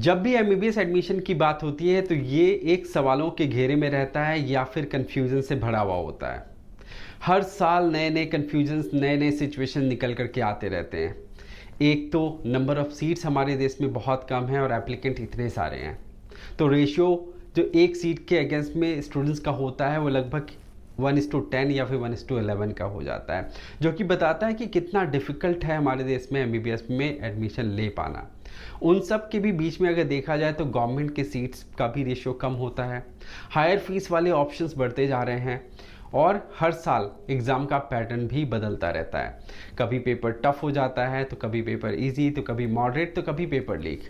जब भी MBBS admission की बात होती है तो ये एक सवालों के घेरे में रहता है या फिर कन्फ्यूज़न से भरा हुआ होता है। हर साल नए नए कन्फ्यूजन्स, नए नए सिचुएशन निकल करके आते रहते हैं। एक तो नंबर ऑफ़ सीट्स हमारे देश में बहुत कम है और एप्लीकेंट इतने सारे हैं, तो रेशियो जो एक सीट के अगेंस्ट में स्टूडेंट्स का होता है वो लगभग 1:10 या फिर 1:11 का हो जाता है, जो कि बताता है कि कितना डिफ़िकल्ट है हमारे देश में एमबीबीएस में एडमिशन ले पाना। उन सब के भी बीच में अगर देखा जाए तो गवर्नमेंट के सीट्स का भी रेशियो कम होता है, हायर फीस वाले ऑप्शंस बढ़ते जा रहे हैं और हर साल एग्ज़ाम का पैटर्न भी बदलता रहता है। कभी पेपर टफ हो जाता है, तो कभी पेपर इजी, तो कभी मॉडरेट, तो कभी पेपर लीक।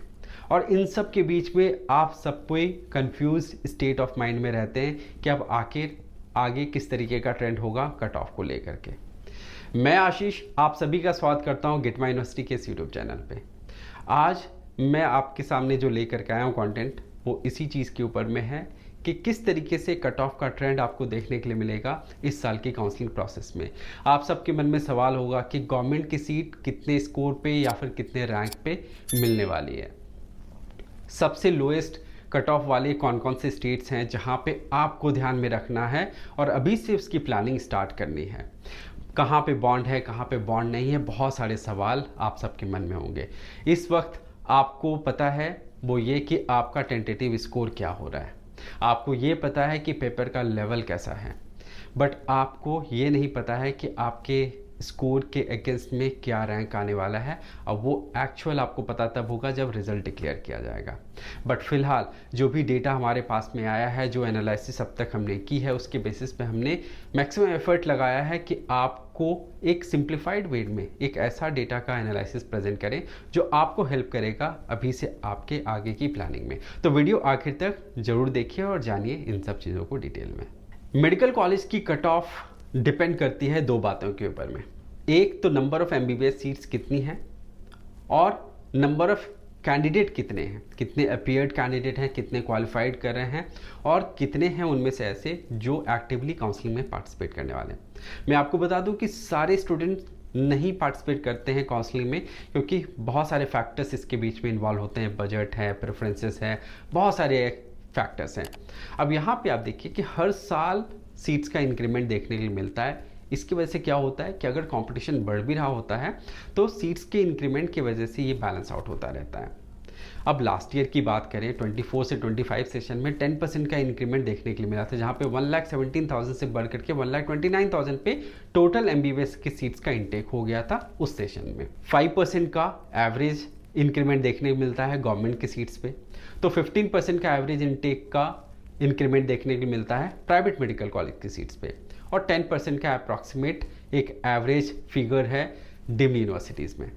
और इन सब के बीच में आप सब कोई कंफ्यूज स्टेट ऑफ माइंड में रहते हैं कि अब आखिर आगे किस तरीके का ट्रेंड होगा कट ऑफ को लेकर के। मैं आशीष आप सभी का स्वागत करता हूं गिटमा यूनिवर्सिटी के इस यूट्यूब चैनल पे। आज मैं आपके सामने जो लेकर के आया हूँ कंटेंट वो इसी चीज़ के ऊपर में है कि किस तरीके से कट ऑफ का ट्रेंड आपको देखने के लिए मिलेगा इस साल की काउंसलिंग प्रोसेस में। आप सबके मन में सवाल होगा कि गवर्नमेंट की सीट कितने स्कोर पे या फिर कितने रैंक पे मिलने वाली है। सबसे लोएस्ट कट ऑफ वाले कौन कौन से स्टेट्स हैं जहां पे आपको ध्यान में रखना है और अभी से उसकी प्लानिंग स्टार्ट करनी है। कहाँ पे बॉन्ड है, कहाँ पे बॉन्ड नहीं है, बहुत सारे सवाल आप सबके मन में होंगे। इस वक्त आपको पता है वो ये कि आपका टेंटेटिव स्कोर क्या हो रहा है, आपको ये पता है कि पेपर का लेवल कैसा है, बट आपको ये नहीं पता है कि आपके स्कोर के अगेंस्ट में क्या रैंक आने वाला है। अब वो एक्चुअल आपको पता तब होगा जब रिज़ल्ट डिक्लेयर किया जाएगा। बट फिलहाल जो भी डेटा हमारे पास में आया है, जो एनालिसिस अब तक हमने की है, उसके बेसिस पे हमने मैक्सिमम एफर्ट लगाया है कि आपको एक सिंप्लीफाइड वे में एक ऐसा डेटा का एनालिसिस प्रेजेंट करें जो आपको हेल्प करेगा अभी से आपके आगे की प्लानिंग में। तो वीडियो आखिर तक ज़रूर देखिए और जानिए इन सब चीज़ों को डिटेल में। मेडिकल कॉलेज की कट ऑफ डिपेंड करती है दो बातों के ऊपर में। एक तो नंबर ऑफ़ एमबीबीएस सीट्स कितनी हैं और नंबर ऑफ़ कैंडिडेट कितने हैं, कितने अपीयर्ड कैंडिडेट हैं, कितने क्वालिफाइड कर रहे हैं और कितने हैं उनमें से ऐसे जो एक्टिवली काउंसलिंग में पार्टिसिपेट करने वाले हैं। मैं आपको बता दूं कि सारे स्टूडेंट नहीं पार्टिसिपेट करते हैं काउंसलिंग में, क्योंकि बहुत सारे फैक्टर्स इसके बीच में इन्वॉल्व होते हैं। बजट है, प्रेफरेंसेस है, बहुत सारे फैक्टर्स हैं। अब यहाँ पे आप देखिए कि हर साल सीट्स का इंक्रीमेंट देखने के लिए मिलता है। इसकी वजह से क्या होता है कि अगर कंपटीशन बढ़ भी रहा होता है तो सीट्स के इंक्रीमेंट की वजह से ये बैलेंस आउट होता रहता है। अब लास्ट ईयर की बात करें 24 से 25 सेशन में 10% का इंक्रीमेंट देखने के लिए मिला था, जहाँ पे 1,17,000 से बढ़ करके 1,29,000 पे टोटल एमबीबीएस की सीट्स का इंटेक हो गया था उस सेशन में। 5% का एवरेज इंक्रीमेंट देखने को मिलता है गवर्नमेंट की सीट्स पे, तो 15% का एवरेज इंटेक का इंक्रीमेंट देखने को मिलता है प्राइवेट मेडिकल कॉलेज की सीट्स पे, और 10% का अप्रॉक्सीमेट एक एवरेज फिगर है डीम्ड यूनिवर्सिटीज़ में।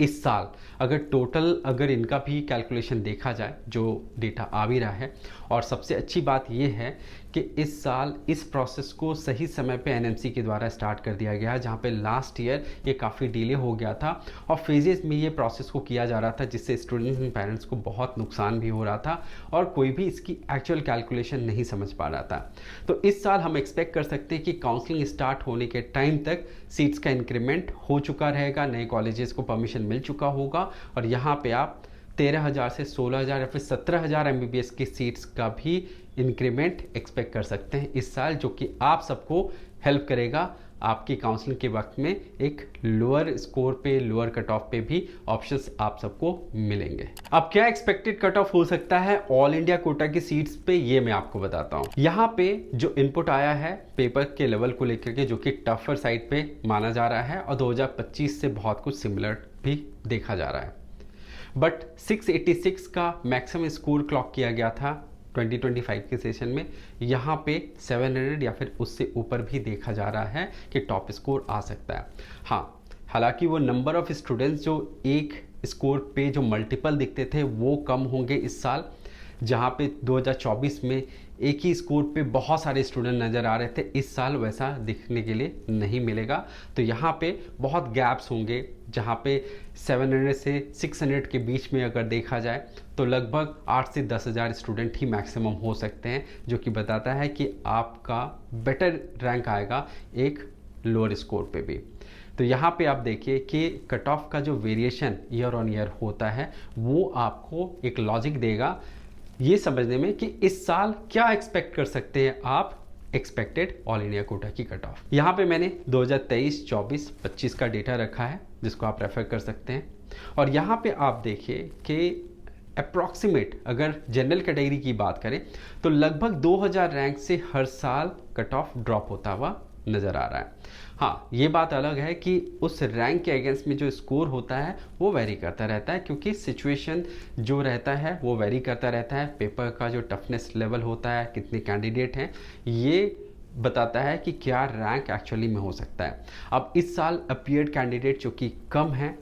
इस साल अगर इनका भी कैलकुलेशन देखा जाए, जो डेटा आ भी रहा है, और सबसे अच्छी बात यह है कि इस साल इस प्रोसेस को सही समय पे एनएमसी के द्वारा स्टार्ट कर दिया गया है, जहाँ पे लास्ट ईयर ये काफ़ी डिले हो गया था और फेजेस में ये प्रोसेस को किया जा रहा था, जिससे स्टूडेंट्स एंड पेरेंट्स को बहुत नुकसान भी हो रहा था और कोई भी इसकी एक्चुअल कैलकुलेशन नहीं समझ पा रहा था। तो इस साल हम एक्सपेक्ट कर सकते हैं कि काउंसलिंग स्टार्ट होने के टाइम तक सीट्स का इंक्रीमेंट हो चुका रहेगा, नए कॉलेजेस को परमिशन मिल चुका होगा और यहाँ पे आप 13,000 से 16,000 या फिर 17,000 एमबीबीएस की सीट्स का भी इंक्रीमेंट एक्सपेक्ट कर सकते हैं इस साल, जो कि आप सबको हेल्प करेगा आपकी काउंसलिंग के वक्त में एक लोअर स्कोर पे, लोअर कट ऑफ पे भी ऑप्शंस आप सबको मिलेंगे। अब क्या एक्सपेक्टेड कट ऑफ हो सकता है ऑल इंडिया कोटा की सीट्स पे, ये मैं आपको बताता हूँ। यहाँ पे जो इनपुट आया है पेपर के लेवल को लेकर के, जो कि टफर साइड पे माना जा रहा है और 2025 से बहुत कुछ सिमिलर भी देखा जा रहा है। बट 686 का मैक्सिमम स्कोर क्लॉक किया गया था 2025 के सेशन में। यहाँ पे 700 या फिर उससे ऊपर भी देखा जा रहा है कि टॉप स्कोर आ सकता है। हाँ, हालांकि वो नंबर ऑफ स्टूडेंट्स जो एक स्कोर पे जो मल्टीपल दिखते थे वो कम होंगे इस साल, जहाँ पे 2024 में एक ही स्कोर पे बहुत सारे स्टूडेंट नज़र आ रहे थे, इस साल वैसा दिखने के लिए नहीं मिलेगा। तो यहाँ पे बहुत गैप्स होंगे, जहाँ पे 700 से 600 के बीच में अगर देखा जाए तो लगभग 8 से 10,000 स्टूडेंट ही मैक्सिमम हो सकते हैं, जो कि बताता है कि आपका बेटर रैंक आएगा एक लोअर स्कोर पे भी। तो यहाँ पे आप देखिए कि कट ऑफ का जो वेरिएशन ईयर ऑन ईयर होता है वो आपको एक लॉजिक देगा ये समझने में कि इस साल क्या एक्सपेक्ट कर सकते हैं आप एक्सपेक्टेड ऑल इंडिया कोटा की कट ऑफ। यहाँ पे मैंने 2023, 24, 25 का डेटा रखा है जिसको आप रेफर कर सकते हैं। और यहाँ पे आप देखिए कि अप्रॉक्सीमेट अगर जनरल कैटेगरी की बात करें तो लगभग 2000 रैंक से हर साल कट ऑफ ड्रॉप होता हुआ नज़र आ रहा है। हाँ, ये बात अलग है कि उस रैंक के अगेंस्ट में जो स्कोर होता है वो वेरी करता रहता है, क्योंकि सिचुएशन जो रहता है वो वेरी करता रहता है। पेपर का जो टफनेस लेवल होता है, कितने कैंडिडेट हैं, ये बताता है कि क्या रैंक एक्चुअली में हो सकता है। अब इस साल अपीयर्ड कैंडिडेट जो कि कम है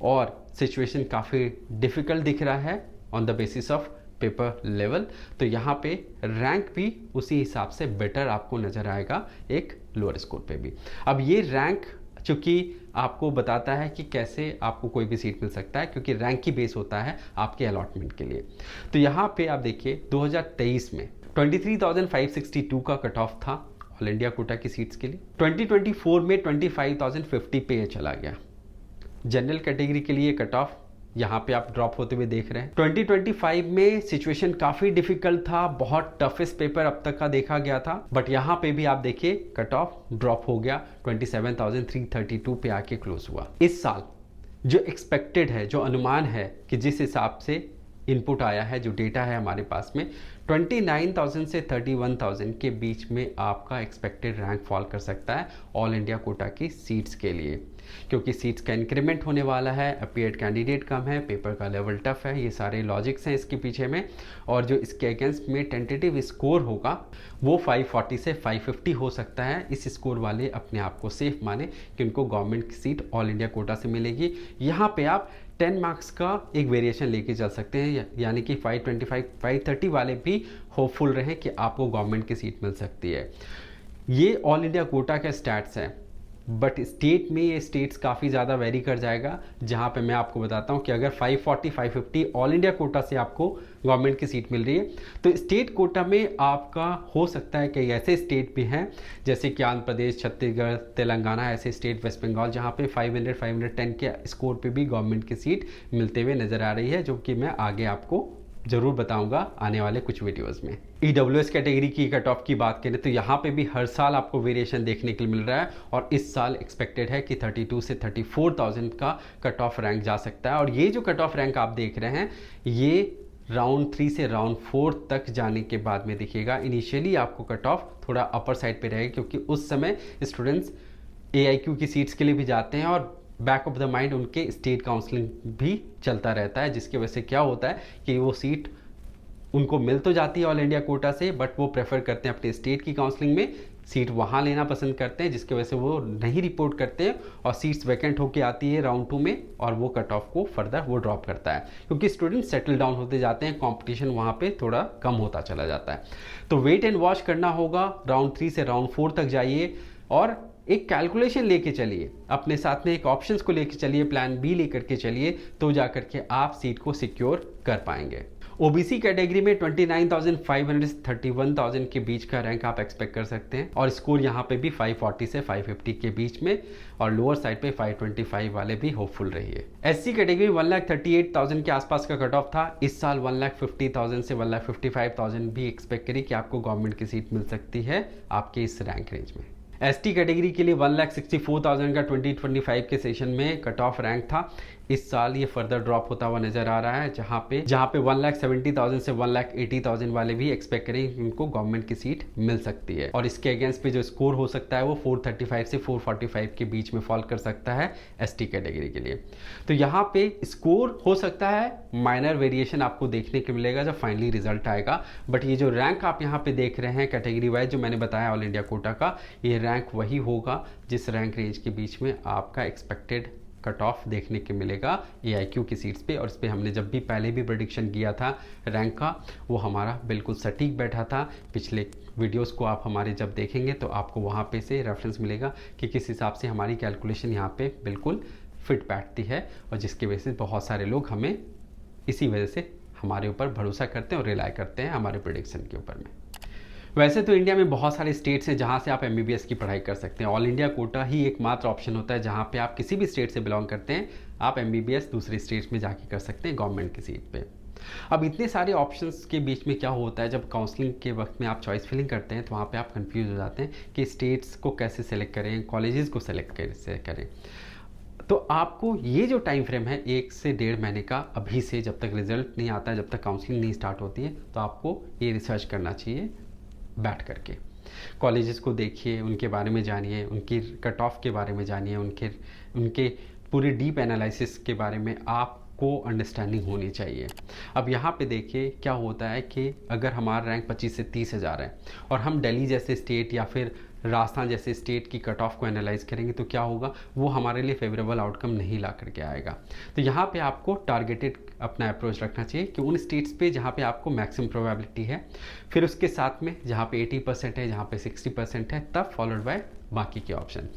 और सिचुएशन काफ़ी डिफ़िकल्ट दिख रहा है on the basis of paper level, तो यहाँ पे रैंक भी उसी हिसाब से बेटर आपको नज़र आएगा एक लोअर स्कोर पे भी। अब ये रैंक चूँकि आपको बताता है कि कैसे आपको कोई भी सीट मिल सकता है, क्योंकि रैंक की बेस होता है आपके अलॉटमेंट के लिए। तो यहाँ पे आप देखिए 2023 में 23,562 का कट ऑफ था ऑल इंडिया कोटा की सीट्स के लिए। 2024 में 25,050 पे ये चला गया। जनरल कैटेगरी के लिए कट ऑफ यहाँ पे आप ड्रॉप होते हुए देख रहे हैं। 2025 में सिचुएशन काफ़ी डिफिकल्ट था, बहुत टफेस्ट पेपर अब तक का देखा गया था, बट यहाँ पे भी आप देखिए कट ऑफ ड्रॉप हो गया, 27,332 पे आके क्लोज हुआ। इस साल जो एक्सपेक्टेड है, जो अनुमान है कि जिस हिसाब से इनपुट आया है, जो डेटा है हमारे पास में, 29,000 से 31,000 के बीच में आपका एक्सपेक्टेड रैंक फॉल कर सकता है ऑल इंडिया कोटा की सीट्स के लिए, क्योंकि सीट्स का इंक्रीमेंट होने वाला है, अपीयर्ड कैंडिडेट कम है, पेपर का लेवल टफ है, ये सारे लॉजिक्स हैं इसके पीछे में। और जो इसके अगेंस्ट में टेंटेटिव स्कोर होगा वो 540 से 550 हो सकता है। इस स्कोर वाले अपने आप को सेफ माने कि उनको गवर्नमेंट की सीट ऑल इंडिया कोटा से मिलेगी। यहाँ पे आप 10 मार्क्स का एक वेरिएशन लेके चल सकते हैं, यानी कि 525, 530 वाले भी होपफुल रहें कि आपको गवर्नमेंट की सीट मिल सकती है। ये ऑल इंडिया कोटा का स्टैट्स है, बट स्टेट में ये स्टेट्स काफ़ी ज़्यादा वेरी कर जाएगा, जहाँ पे मैं आपको बताता हूँ कि अगर 540, 550 ऑल इंडिया कोटा से आपको गवर्नमेंट की सीट मिल रही है, तो स्टेट कोटा में आपका हो सकता है कि ऐसे स्टेट भी हैं जैसे कि आंध्र प्रदेश, छत्तीसगढ़, तेलंगाना, ऐसे स्टेट, वेस्ट बंगाल, जहाँ पे 500, 510 के स्कोर पे भी गवर्नमेंट की सीट मिलते हुए नज़र आ रही है, जो कि मैं आगे आपको ज़रूर बताऊंगा आने वाले कुछ वीडियोस में। EWS कैटेगरी की कट ऑफ की बात करें तो यहाँ पे भी हर साल आपको वेरिएशन देखने के लिए मिल रहा है, और इस साल एक्सपेक्टेड है कि 32 से 34,000 का कट ऑफ रैंक जा सकता है। और ये जो कट ऑफ रैंक आप देख रहे हैं ये राउंड 3 से राउंड 4 तक जाने के बाद में दिखेगा। इनिशियली आपको कट ऑफ थोड़ा अपर साइड पे रहेगा, क्योंकि उस समय स्टूडेंट्स AIQ की सीट्स के लिए भी जाते हैं और बैक ऑफ द माइंड उनके स्टेट काउंसलिंग भी चलता रहता है, जिसकी वजह से क्या होता है कि वो सीट उनको मिल तो जाती है ऑल इंडिया कोटा से, बट वो प्रेफर करते हैं अपने स्टेट की काउंसलिंग में सीट वहाँ लेना पसंद करते हैं, जिसकी वजह से वो नहीं रिपोर्ट करते हैं और सीट्स वैकेंट होके आती है राउंड 2 में, और वो कट ऑफ को फर्दर वो ड्रॉप करता है, क्योंकि स्टूडेंट सेटल डाउन होते जाते हैं, कंपटीशन वहाँ पे थोड़ा कम होता चला जाता है। तो वेट एंड वॉच करना होगा, राउंड 3 से राउंड 4 तक जाइए और एक कैलकुलेशन लेके चलिए, अपने साथ में एक ऑप्शंस को लेके चलिए, प्लान बी लेकर के चलिए, तो जाकर के आप सीट को सिक्योर कर पाएंगे। ओबीसी कैटेगरी में 29,500 से 31,000 के बीच का रैंक आप एक्सपेक्ट कर सकते हैं, और स्कोर यहाँ पे भी 540 से 550 के बीच में, और लोअर साइड पे 525 वाले भी होपफुल रहिए। एससी कैटेगरी 1,38,000 के आसपास का कट ऑफ था। इस साल 1,50,000 से 1,55,000 भी एक्सपेक्ट करिए कि आपको गवर्नमेंट की सीट मिल सकती है आपके इस रैंक रेंज में। एसटी कैटेगरी के लिए 1,64,000 का 2025 के सेशन में कट ऑफ रैंक था। इस साल ये फर्दर ड्रॉप होता हुआ नजर आ रहा है, जहाँ पे 1,70,000 से 1,80,000 वाले भी एक्सपेक्ट करें कि उनको गवर्नमेंट की सीट मिल सकती है, और इसके अगेंस्ट पे जो स्कोर हो सकता है वो 435 से 445 के बीच में फॉल कर सकता है एसटी कैटेगरी के लिए। तो यहाँ पे स्कोर हो सकता है माइनर वेरिएशन आपको देखने को मिलेगा जब फाइनली रिजल्ट आएगा, बट ये जो रैंक आप यहाँ पे देख रहे हैं कैटेगरी वाइज जो मैंने बताया ऑल इंडिया कोटा का, ये रैंक वही होगा जिस रैंक रेंज के बीच में आपका एक्सपेक्टेड कट ऑफ देखने के मिलेगा AIQ की सीट्स पे। और इस पे हमने जब भी पहले भी प्रेडिक्शन किया था रैंक का, वो हमारा बिल्कुल सटीक बैठा था। पिछले वीडियोस को आप हमारे जब देखेंगे तो आपको वहाँ पे से रेफरेंस मिलेगा कि किस हिसाब से हमारी कैलकुलेशन यहाँ पे बिल्कुल फिट बैठती है, और जिसकी वजह से बहुत सारे लोग हमें इसी वजह से हमारे ऊपर भरोसा करते हैं और रिलाई करते हैं हमारे प्रेडिक्शन के ऊपर में। वैसे तो इंडिया में बहुत सारे स्टेट्स हैं जहां से आप एमबीबीएस की पढ़ाई कर सकते हैं। ऑल इंडिया कोटा ही एकमात्र ऑप्शन होता है जहां पे आप किसी भी स्टेट से बिलोंग करते हैं, आप एमबीबीएस दूसरे स्टेट्स में जाके कर सकते हैं गवर्नमेंट की सीट पे। अब इतने सारे ऑप्शंस के बीच में क्या होता है, जब काउंसलिंग के वक्त में आप चॉइस फिलिंग करते हैं तो वहाँ पे आप कंफ्यूज हो जाते हैं कि स्टेट्स को कैसे सेलेक्ट करें, कॉलेजेस को सेलेक्ट कैसे करें। तो आपको ये जो टाइम फ्रेम है 1 से 1.5 महीने का, अभी से जब तक रिजल्ट नहीं आता है, जब तक काउंसलिंग नहीं स्टार्ट होती है, तो आपको ये रिसर्च करना चाहिए बैठ करके। कॉलेजेस को देखिए, उनके बारे में जानिए, उनकी कट ऑफ के बारे में जानिए, उनके उनके पूरे डीप एनालिसिस के बारे में आपको अंडरस्टैंडिंग होनी चाहिए। अब यहाँ पे देखिए क्या होता है कि अगर हमारा रैंक 25 से 30 हज़ार है और हम दिल्ली जैसे स्टेट या फिर राजस्थान जैसे स्टेट की कट ऑफ को एनालाइज करेंगे तो क्या होगा, वो हमारे लिए फेवरेबल आउटकम नहीं ला करके आएगा। तो यहाँ पे आपको टारगेटेड अपना अप्रोच रखना चाहिए कि उन स्टेट्स पे जहाँ पे आपको मैक्सिमम प्रोबेबिलिटी है, फिर उसके साथ में जहाँ पे 80% है, जहाँ पे 60% है, तब फॉलोड बाय बाकी के ऑप्शन।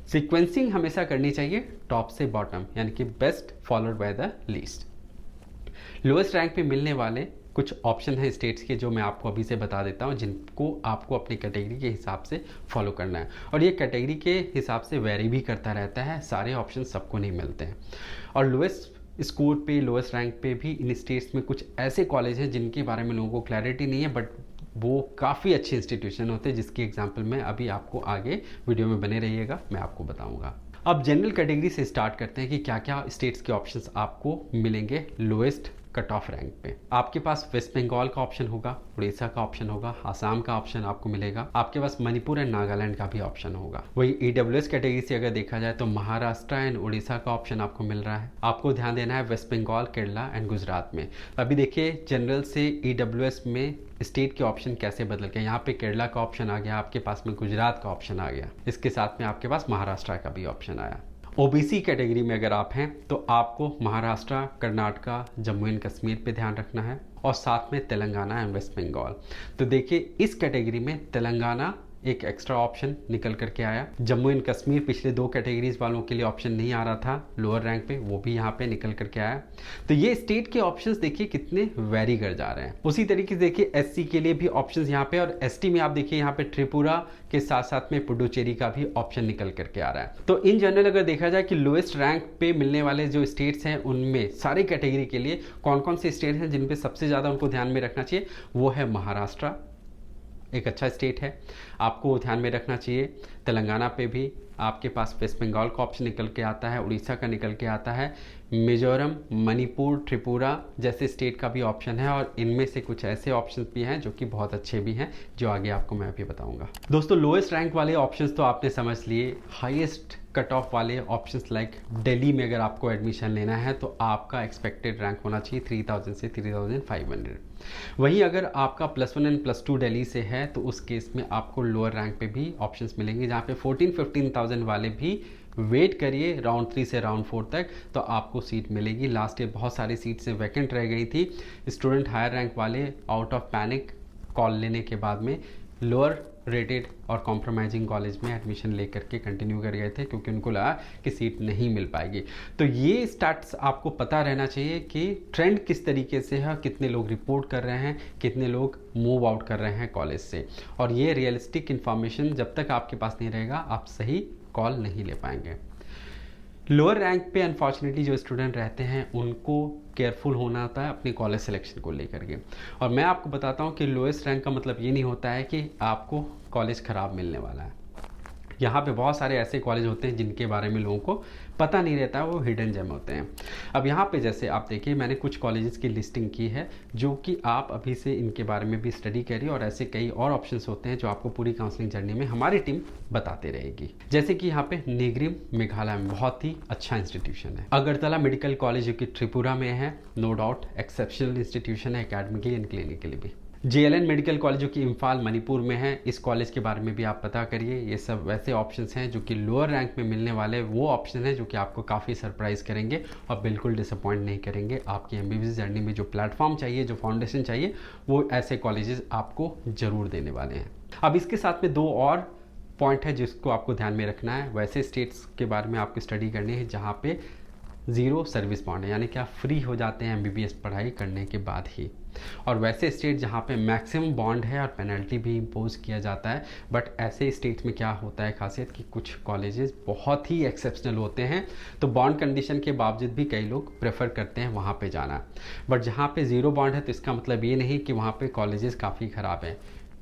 सीक्वेंसिंग हमेशा करनी चाहिए टॉप से बॉटम, यानी कि best followed by the least. Lowest rank पे मिलने वाले कुछ ऑप्शन हैं स्टेट्स के जो मैं आपको अभी से बता देता हूं, जिनको आपको अपनी कैटेगरी के हिसाब से फॉलो करना है। और ये कैटेगरी के हिसाब से वेरी भी करता रहता है, सारे ऑप्शन सबको नहीं मिलते हैं। और लोएस्ट स्कोर पे, लोएस्ट रैंक पे भी इन स्टेट्स में कुछ ऐसे कॉलेज हैं जिनके बारे में लोगों को क्लैरिटी नहीं है, बट वो काफ़ी अच्छे इंस्टीट्यूशन होते हैं, जिसकी एग्जाम्पल मैं अभी आपको आगे वीडियो में बने रहिएगा, मैं आपको बताऊँगा। अब जनरल कैटेगरी से स्टार्ट करते हैं कि क्या क्या स्टेट्स के ऑप्शंस आपको मिलेंगे लोएस्ट कट ऑफ रैंक पे। आपके पास वेस्ट बंगाल का ऑप्शन होगा, उड़ीसा का ऑप्शन होगा, आसाम का ऑप्शन आपको मिलेगा, आपके पास मणिपुर एंड नागालैंड का भी ऑप्शन होगा। वही ईडब्ल्यूएस कैटेगरी से अगर देखा जाए तो महाराष्ट्र एंड उड़ीसा का ऑप्शन आपको मिल रहा है। आपको ध्यान देना है वेस्ट बंगाल, केरला एंड गुजरात में। अभी देखिए जनरल से ईडब्ल्यूएस में स्टेट के ऑप्शन कैसे बदल गए। यहाँ पे केरला का ऑप्शन आ गया, आपके पास में गुजरात का ऑप्शन आ गया, इसके साथ में आपके पास महाराष्ट्र का भी ऑप्शन आया। ओबीसी कैटेगरी में अगर आप हैं तो आपको महाराष्ट्र, कर्नाटका, जम्मू एंड कश्मीर पे ध्यान रखना है, और साथ में तेलंगाना एंड वेस्ट बंगाल। तो देखिए इस कैटेगरी में तेलंगाना एक एक्स्ट्रा ऑप्शन निकल करके आया। जम्मू एंड कश्मीर पिछले 2 कैटेगरीज वालों के लिए ऑप्शन नहीं आ रहा था लोअर रैंक पे, वो भी यहाँ पे निकल करके आया। तो ये स्टेट के ऑप्शंस देखिए कितने वेरी कर जा रहे हैं। उसी तरीके से देखिए एससी के लिए भी ऑप्शंस यहाँ पे, और एसटी में आप देखिए यहाँ पे त्रिपुरा के साथ साथ में पुडुचेरी का भी ऑप्शन निकल करके आ रहा है। तो इन जनरल अगर देखा जाए कि लोएस्ट रैंक पे मिलने वाले जो स्टेट्स हैं उनमें सारे कैटेगरी के लिए कौन कौन से स्टेट हैं जिन पे सबसे ज़्यादा उनको ध्यान में रखना चाहिए, वो है महाराष्ट्र, एक अच्छा स्टेट है, आपको ध्यान में रखना चाहिए। तेलंगाना पे भी आपके पास वेस्ट बंगाल का ऑप्शन निकल के आता है, उड़ीसा का निकल के आता है, मिजोरम, मणिपुर, त्रिपुरा जैसे स्टेट का भी ऑप्शन है, और इनमें से कुछ ऐसे ऑप्शन भी हैं जो कि बहुत अच्छे भी हैं, जो आगे आपको मैं अभी बताऊंगा। दोस्तों लोएस्ट रैंक वाले ऑप्शंस तो आपने समझ लिए। हाईएस्ट कट ऑफ वाले ऑप्शंस लाइक दिल्ली में अगर आपको एडमिशन लेना है तो आपका एक्सपेक्टेड रैंक होना चाहिए 3000 से 3500। वहीं अगर आपका +1 एंड +2 दिल्ली से है तो उस केस में आपको लोअर रैंक पे भी ऑप्शंस मिलेंगे, जहाँ पे 14-15,000 वाले भी वेट करिए राउंड 3 से राउंड 4 तक, तो आपको सीट मिलेगी। लास्ट ईयर बहुत सारी सीट्स वैकेंट रह गई थी। स्टूडेंट हायर रैंक वाले आउट ऑफ पैनिक कॉल लेने के बाद में लोअर रेटेड और कॉम्प्रोमाइजिंग कॉलेज में एडमिशन लेकर के कंटिन्यू कर गए थे, क्योंकि उनको लगा कि सीट नहीं मिल पाएगी। तो ये स्टार्ट्स आपको पता रहना चाहिए कि ट्रेंड किस तरीके से है, कितने लोग रिपोर्ट कर रहे हैं, कितने लोग मूव आउट कर रहे हैं कॉलेज से। और ये रियलिस्टिक इन्फॉर्मेशन जब तक आपके पास नहीं रहेगा आप सही कॉल नहीं ले पाएंगे। लोअर रैंक पे अनफॉर्चुनेटली जो स्टूडेंट रहते हैं उनको केयरफुल होना होता है अपनी कॉलेज सिलेक्शन को लेकर के। और मैं आपको बताता हूँ कि लोएस्ट रैंक का मतलब ये नहीं होता है कि आपको कॉलेज ख़राब मिलने वाला है। यहाँ पे बहुत सारे ऐसे कॉलेज होते हैं जिनके बारे में लोगों को पता नहीं रहता है, वो हिडन जेम होते हैं। अब यहाँ पे जैसे आप देखिए मैंने कुछ कॉलेजेस की लिस्टिंग की है जो कि आप अभी से इनके बारे में भी स्टडी करिए, और ऐसे कई और ऑप्शंस होते हैं जो आपको पूरी काउंसलिंग जर्नी में हमारी टीम बताते रहेगी। जैसे कि यहाँ पे निगरिम मेघालय में बहुत ही अच्छा इंस्टीट्यूशन है। अगरतला मेडिकल कॉलेज जो कि त्रिपुरा में है, नो डाउट एक्सेप्शनल इंस्टीट्यूशन है एकेडमिकली एंड क्लिनिकली भी। JLN मेडिकल कॉलेज जो कि इम्फाल मणिपुर में है, इस कॉलेज के बारे में भी आप पता करिए। ये सब वैसे ऑप्शंस हैं जो कि लोअर रैंक में मिलने वाले वो ऑप्शन हैं जो कि आपको काफ़ी सरप्राइज करेंगे और बिल्कुल डिसअपॉइंट नहीं करेंगे। आपकी MBBS जर्नी में जो प्लेटफॉर्म चाहिए, जो फाउंडेशन चाहिए, वो ऐसे कॉलेजेस आपको ज़रूर देने वाले हैं। अब इसके साथ में 2 और पॉइंट है जिसको आपको ध्यान में रखना है। वैसे स्टेट्स के बारे में आपको स्टडी करनी है जहाँ पे ज़ीरो सर्विस बॉन्ड है, यानी कि आप फ्री हो जाते हैं एमबीबीएस पढ़ाई करने के बाद ही। और वैसे स्टेट जहाँ पे मैक्सिमम बॉन्ड है और पेनल्टी भी इम्पोज किया जाता है, बट ऐसे स्टेट्स में क्या होता है खासियत कि कुछ कॉलेजेस बहुत ही एक्सेप्शनल होते हैं, तो बॉन्ड कंडीशन के बावजूद भी कई लोग प्रेफर करते हैं वहाँ पे जाना। बट जहाँ पे ज़ीरो बॉन्ड है तो इसका मतलब ये नहीं कि वहाँ पे कॉलेजेस काफ़ी ख़राब हैं,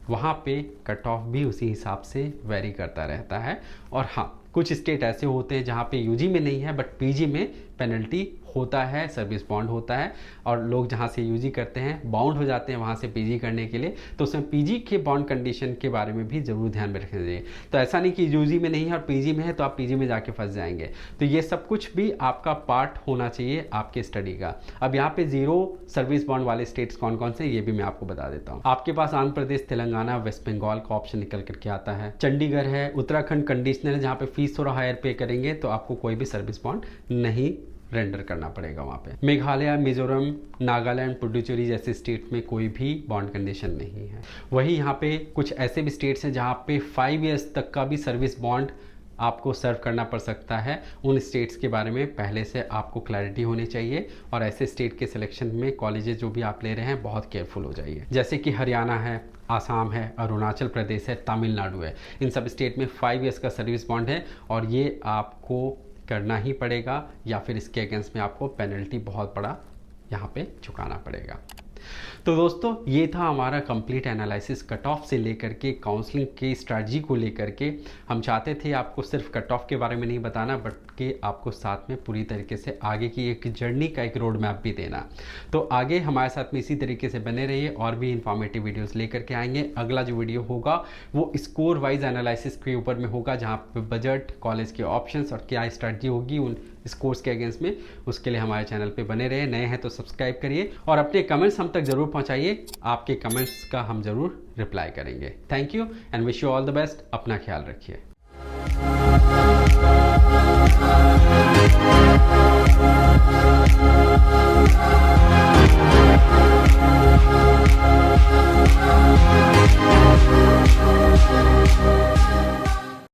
वहाँ पे कट ऑफ भी उसी हिसाब से वेरी करता रहता है। और हाँ, कुछ स्टेट ऐसे होते हैं जहाँ पे यूजी में नहीं है बट पीजी में पेनल्टी होता है, सर्विस बॉन्ड होता है, और लोग जहाँ से यूजी करते हैं बाउंड हो जाते हैं वहाँ से पीजी करने के लिए, तो उसमें पीजी के बॉन्ड कंडीशन के बारे में भी ज़रूर ध्यान में रखना चाहिए। तो ऐसा नहीं कि यूजी में नहीं है और पीजी में है तो आप पीजी में जाके फंस जाएंगे। तो ये सब कुछ भी आपका पार्ट होना चाहिए आपके स्टडी का। अब यहाँ पे ज़ीरो सर्विस बॉन्ड वाले स्टेट्स कौन कौन से ये भी मैं आपको बता देता हूँ। आपके पास आंध्र प्रदेश, तेलंगाना, वेस्ट बंगाल का ऑप्शन निकल करके आता है। चंडीगढ़ है, उत्तराखंड कंडीशनल है, जहाँ पे फीस थोड़ा हायर पे करेंगे तो आपको कोई भी सर्विस बॉन्ड नहीं रेंडर करना पड़ेगा वहाँ पे। मेघालय, मिजोरम, नागालैंड, पुडुचेरी जैसे स्टेट में कोई भी बॉन्ड कंडीशन नहीं है। वही यहाँ पे कुछ ऐसे भी स्टेट्स हैं जहाँ पे 5 इयर्स तक का भी सर्विस बॉन्ड आपको सर्व करना पड़ सकता है। उन स्टेट्स के बारे में पहले से आपको क्लैरिटी होनी चाहिए, और ऐसे स्टेट के सिलेक्शन में कॉलेजेस जो भी आप ले रहे हैं बहुत केयरफुल हो जाइए। जैसे कि हरियाणा है, आसाम है, अरुणाचल प्रदेश है, तमिलनाडु है, इन सब स्टेट में 5 इयर्स का सर्विस बॉन्ड है और ये आपको करना ही पड़ेगा, या फिर इसके अगेंस्ट में आपको पेनल्टी बहुत बड़ा यहाँ पे चुकाना पड़ेगा। तो दोस्तों, ये था हमारा कंप्लीट एनालिसिस कट ऑफ से लेकर के काउंसलिंग की स्ट्रैटेजी को लेकर के। हम चाहते थे आपको सिर्फ कट ऑफ के बारे में नहीं बताना, बट कि आपको साथ में पूरी तरीके से आगे की एक जर्नी का एक रोड मैप भी देना। तो आगे हमारे साथ में इसी तरीके से बने रहिए, और भी इंफॉर्मेटिव वीडियोस लेकर के आएंगे। अगला जो वीडियो होगा वो स्कोर वाइज एनालिसिस के ऊपर में होगा, जहाँ पे बजट, कॉलेज के ऑप्शंस और क्या स्ट्रैटेजी होगी उन स्कोर्स के अगेंस्ट में। उसके लिए हमारे चैनल पे बने रहे। नए हैं तो सब्सक्राइब करिए और अपने कमेंट्स हम तक जरूर पहुंचाइए। आपके कमेंट्स का हम जरूर रिप्लाई करेंगे। Thank you and wish you all the best. अपना ख्याल रखिए।